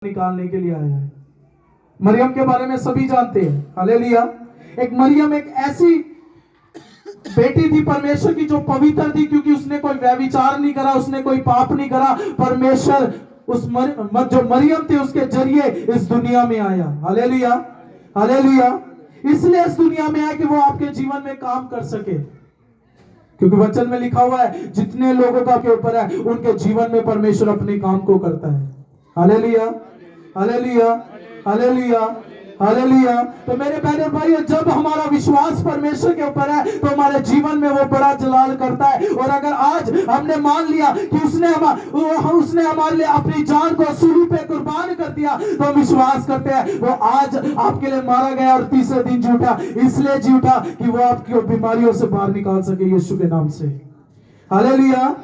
निकालने के लिए आया है। मरियम के बारे में सभी जानते हैं, हालेलुया। एक मरियम एक ऐसी बेटी थी परमेश्वर की जो पवित्र थी, क्योंकि उसने कोई व्यभिचार नहीं करा, उसने कोई पाप नहीं करा। परमेश्वर जो मरियम थी उसके जरिए इस दुनिया में आया, हालेलुया हालेलुया। इसलिए इस दुनिया में आया कि वो आपके जीवन में काम कर सके, क्योंकि वचन में लिखा हुआ है जितने लोगों का के ऊपर है उनके जीवन में परमेश्वर अपने काम को करता है, हालेलुया हालेलुया हालेलुया हालेलुया। तो मेरे बहन भाई, जब हमारा विश्वास परमेश्वर के ऊपर है तो हमारे जीवन में वो बड़ा जलाल करता है। और अगर आज हमने मान लिया कि उसने हमारे लिए अपनी जान को सूली पे कुर्बान कर दिया, तो हम विश्वास करते हैं वो आज आपके लिए मारा गया और तीसरे दिन जी उठा। इसलिए जी उठा कि वो आपकी बीमारियों से बाहर निकाल सके यीशु के नाम से, हालेलुया।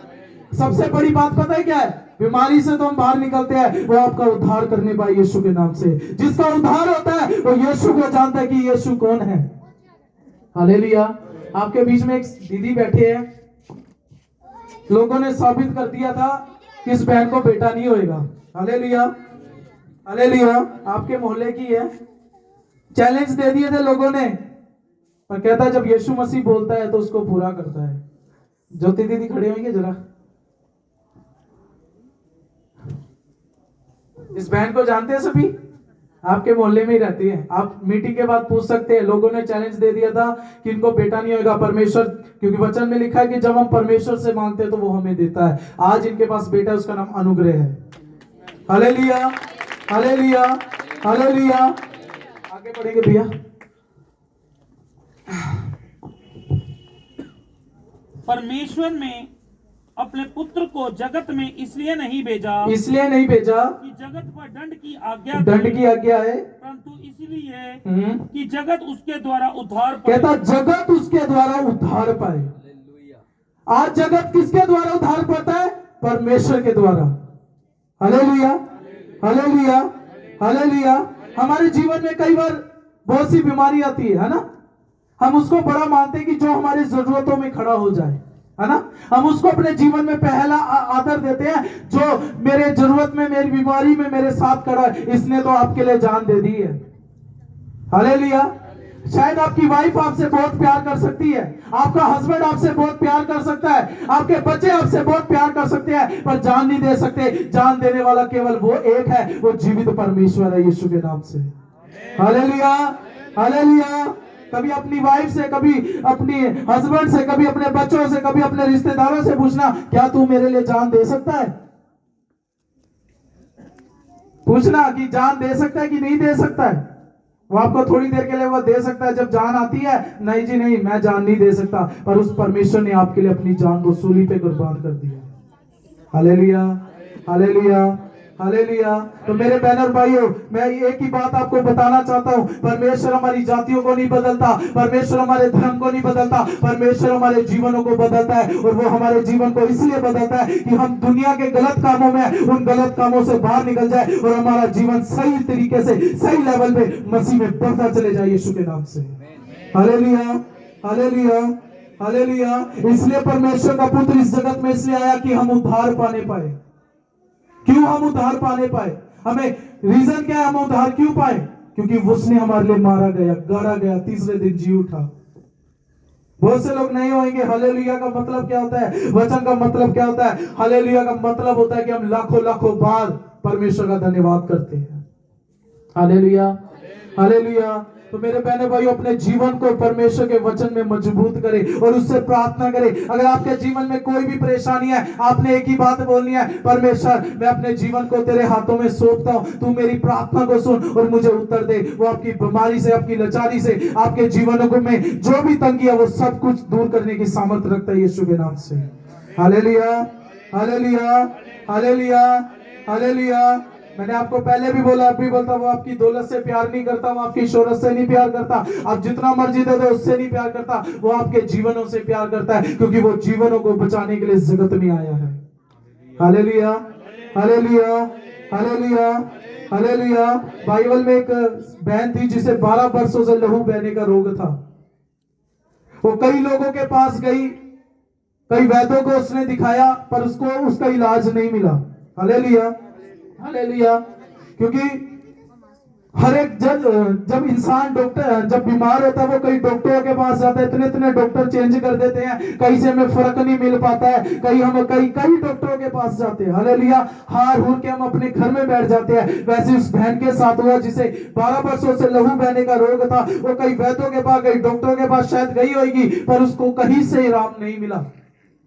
सबसे बड़ी बात पता है क्या है? बीमारी से तो हम बाहर निकलते हैं, वो आपका उद्धार करने पाए यीशु के नाम से। जिसका उद्धार होता है वो यीशु को जानता है कि यीशु कौन है, हालेलुया। आपके बीच में एक दीदी बैठे हैं, लोगों ने साबित कर दिया था कि इस बहन को बेटा नहीं होएगा, हालेलुया हालेलुया। आपके मोहल्ले की है, चैलेंज दे दिए थे लोगों ने, पर कहता है जब यीशु मसीह बोलता है तो उसको पूरा करता है। ज्योति दीदी खड़े होंगे जरा। इस बहन को जानते हैं सभी, आपके मोहल्ले में ही रहती है। आप मीटिंग के बाद पूछ सकते हैं। लोगों ने चैलेंज दे दिया था कि इनको बेटा नहीं होगा, परमेश्वर, क्योंकि वचन में लिखा है कि जब हम परमेश्वर से मांगते हैं तो वो हमें देता है। आज इनके पास बेटा, उसका नाम अनुग्रह है, हालेलुया हालेलुया हालेलुया। आगे बढ़ेंगे भैया। परमेश्वर ने अपने पुत्र को जगत में इसलिए नहीं भेजा कि जगत पर दंड की आज्ञा है, परंतु इसलिए कि जगत उसके द्वारा उद्धार पाए। कहता जगत उसके द्वारा उद्धार पाए। आज जगत किसके द्वारा उद्धार पाता है? परमेश्वर के द्वारा, हालेलुया हालेलुया हालेलुया। हमारे जीवन में कई बार बहुत सी बीमारी आती है ना, हम उसको बड़ा मानते हैं कि जो हमारी जरूरतों में खड़ा हो जाए, है ना। हम उसको अपने जीवन में पहला आदर देते हैं, जो मेरे जरूरत में, मेरी बीमारी में मेरे साथ खड़ा है, इसने तो आपके लिए जान दे दी है, हालेलुया। शायद आपकी वाइफ आपसे बहुत प्यार कर सकती है, आपका हस्बैंड आपसे बहुत प्यार कर सकता है, आपके बच्चे आपसे बहुत प्यार कर सकते हैं, पर जान नहीं दे सकते। जान देने वाला केवल वो एक है, वो जीवित परमेश्वर है यीशु के नाम से, हालेलुया हालेलुया। कभी अपनी वाइफ से, कभी अपनी हस्बैंड से, कभी अपने बच्चों से, कभी अपने रिश्तेदारों से पूछना, क्या तू मेरे लिए जान दे सकता है? पूछना कि जान दे सकता है कि नहीं दे सकता है। वो आपको थोड़ी देर के लिए वो दे सकता है, जब जान आती है, नहीं जी नहीं, मैं जान नहीं दे सकता। पर उस परमेश्वर ने आपके लिए अपनी जान को सूली पे कुर्बान कर दिया, हालेलुया हालेलुया हालेलुया। तो मेरे बहनों भाइयों, मैं एक ही बात आपको बताना चाहता हूं, परमेश्वर हमारी जातियों को नहीं बदलता, परमेश्वर हमारे धर्म को नहीं बदलता, परमेश्वर हमारे जीवनों को बदलता है। और वो हमारे जीवन को इसलिए बदलता है कि हम दुनिया के गलत कामों में, उन गलत कामों से बाहर निकल जाए और हमारा जीवन सही तरीके से, सही लेवल पे मसीह में बढ़ता चले जाए यीशु के नाम से, हालेलुया हालेलुया हालेलुया। इसलिए परमेश्वर का पुत्र इस जगत में इसलिए आया कि हम उद्धार पाने पाए। क्यों हम उद्धार पाने पाए? हमें रीजन क्या है हम उद्धार क्यों पाए? क्योंकि उसने हमारे लिए मारा गया, गाड़ा गया, तीसरे दिन जी उठा। बहुत से लोग नहीं होंगे, हालेलुया का मतलब क्या होता है, वचन का मतलब क्या होता है? हालेलुया का मतलब होता है कि हम लाखों लाखों बार परमेश्वर का धन्यवाद करते हैं, हालेलुया हालेलुया। तो मेरे बहनों भाइयों, अपने जीवन को परमेश्वर के वचन में मजबूत करें और उससे प्रार्थना करें। अगर आपके जीवन में कोई भी परेशानी है, आपने एक ही बात बोलनी है, परमेश्वर मैं अपने जीवन को तेरे हाथों में सौंपता हूं, तू मेरी प्रार्थना को सुन और मुझे उत्तर दे। वो आपकी बीमारी से, आपकी लाचारी से, आपके जीवनों को में जो भी तंगी है वो सब कुछ दूर करने की सामर्थ्य रखता है यीशु के नाम से, हालेलुया हालेलुया हालेलुया हालेलुया। मैंने आपको पहले भी बोला, अब भी बोलता, वो आपकी दौलत से प्यार नहीं करता, वो आपकी शोहरत से नहीं प्यार करता, आप जितना मर्जी दे दो उससे नहीं प्यार करता, वो आपके जीवनों से प्यार करता है, क्योंकि वो जीवनों को बचाने के लिए इस जगत में आया है, hallelujah hallelujah hallelujah hallelujah. Bible में एक बहन थी जिसे 12 वर्षों से लहू बहने का रोग था। वो कई लोगों के पास गई, कई वैद्यों को उसने दिखाया, पर उसको उसका इलाज नहीं मिला, हालेलुया हालेलुया। क्योंकि हर एक जब इंसान डॉक्टर जब बीमार होता है वो कई डॉक्टरों के पास जाता है, इतने इतने डॉक्टर चेंज कर देते हैं, कहीं से हमें फर्क नहीं मिल पाता है, कहीं हम कई कई डॉक्टरों के पास जाते हैं, हालेलुया, हार हूर के हम अपने घर में बैठ जाते हैं। वैसे उस बहन के साथ हुआ जिसे 12 वर्षों से लहू बहने का रोग था, वो कई वैद्यों के पास, कई डॉक्टरों के पास शायद गई होगी, पर उसको कहीं से आराम नहीं मिला,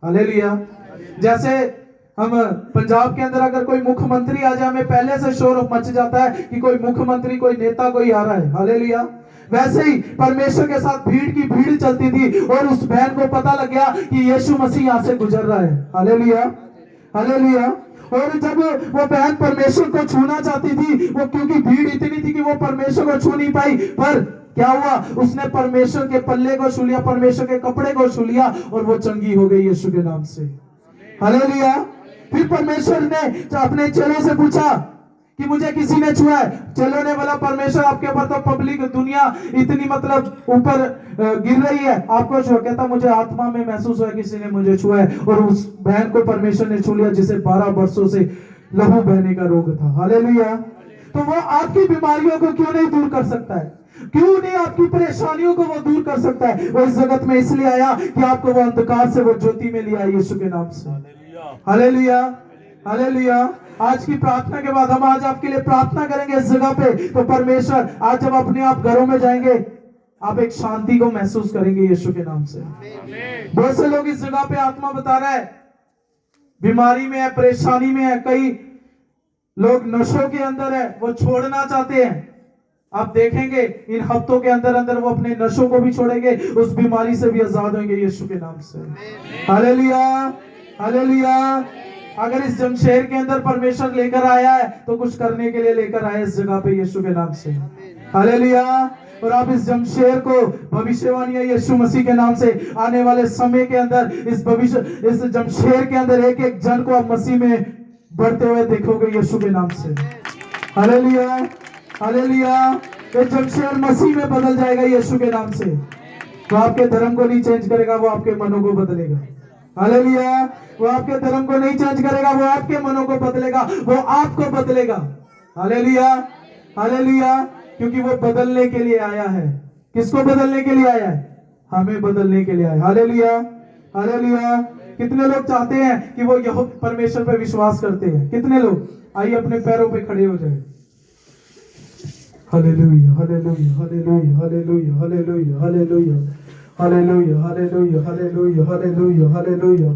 हालेलुया। जैसे हम पंजाब के अंदर अगर कोई मुख्यमंत्री आ जाए, हमें पहले से शोर मच जाता है कि कोई मुख्यमंत्री, कोई नेता कोई आ रहा है, हालेलुया। वैसे ही परमेश्वर के साथ भीड़ की भीड़ चलती थी और उस बहन को पता लग गया कि यीशु मसीह यहाँ से गुजर रहा है, हालेलुया, हालेलुया। और जब वो बहन परमेश्वर को छूना चाहती थी, वो क्योंकि भीड़ इतनी थी कि वो परमेश्वर को छू नहीं पाई, पर क्या हुआ, उसने परमेश्वर के पल्ले को छू लिया, परमेश्वर के कपड़े को छू लिया और वो चंगी हो गई यीशु के नाम से, हालेलुया। फिर परमेश्वर ने अपने चेलों से पूछा कि मुझे किसी ने छुआ है। चेलों ने बोला, परमेश्वर आपके ऊपर तो पब्लिक दुनिया इतनी मतलब ऊपर गिर रही है, आपको छुआ? कहता मुझे आत्मा में महसूस हुआ किसी ने मुझे छुआ है, और उस बहन को परमेश्वर ने छू लिया जिसे 12 वर्षों से लहू बहने का रोग था, हालेलुया। तो वो आपकी बीमारियों को क्यों नहीं दूर कर सकता है? क्यों नहीं आपकी परेशानियों को वो दूर कर सकता है? वो इस जगत में इसलिए आया कि आपको वो अंधकार से वो ज्योति में लिया यीशु के नाम से, हालेलुया, हालेलुया। आज की प्रार्थना के बाद हम आज आपके लिए प्रार्थना करेंगे इस जगह पे, तो परमेश्वर आज जब अपने आप घरों में जाएंगे, आप एक शांति को महसूस करेंगे यीशु के नाम से। बहुत से लोग इस जगह पे आत्मा बता रहा है, बीमारी में है, परेशानी में है, कई लोग नशों के अंदर है, वो छोड़ना चाहते हैं। आप देखेंगे इन हफ्तों के अंदर अंदर वो अपने नशों को भी छोड़ेंगे, उस बीमारी से भी आजाद होंगे यीशु के नाम से, हालेलुया, हालेलुया। अगर इस जमशेर के अंदर परमेश्वर लेकर आया है तो कुछ करने के लिए लेकर आया इस जगह पे यीशु के नाम से, हालेलुया। और आप इस जमशेर को भविष्यवाणी यीशु मसीह के नाम से आने वाले समय के अंदर इस जमशेर के अंदर एक एक जन को आप मसीह में बढ़ते हुए देखोगे यीशु के नाम से, हालेलुया, हालेलुया। ये जमशेर मसीह में बदल जाएगा यीशु के नाम से। वो आपके धर्म को नहीं चेंज करेगा, वो आपके मनों को बदलेगा, हालेलुया। वो आपके धर्म को नहीं चेंज करेगा, वो आपके मनों को बदलेगा, वो आपको बदलेगा, हालेलुया, हालेलुया। क्योंकि वो बदलने के लिए आया है। किसको बदलने के लिए आया है? हमें बदलने के लिए आया, हालेलुया, हालेलुया। कितने लोग चाहते हैं कि वो यहोवा परमेश्वर पे विश्वास करते हैं? कितने लोग? आइए अपने पैरों पे खड़े हो जाए, hallelujah, hallelujah, hallelujah, hallelujah, hallelujah, hallelujah, hallelujah, hallelujah, hallelujah, hallelujah, hallelujah.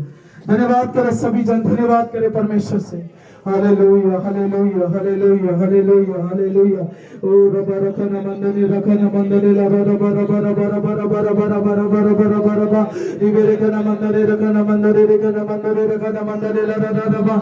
धन्यवाद करें सभी जन, धन्यवाद करें परमेश्वर से, hallelujah, hallelujah, hallelujah, hallelujah, hallelujah. ओ रबा रखना मंदने रबा रबा रबा रबा रबा रबा रबा रबा रबा रबा रबा रबा इबे रखना मंदने रबा रबा रबा रबा रबा रबा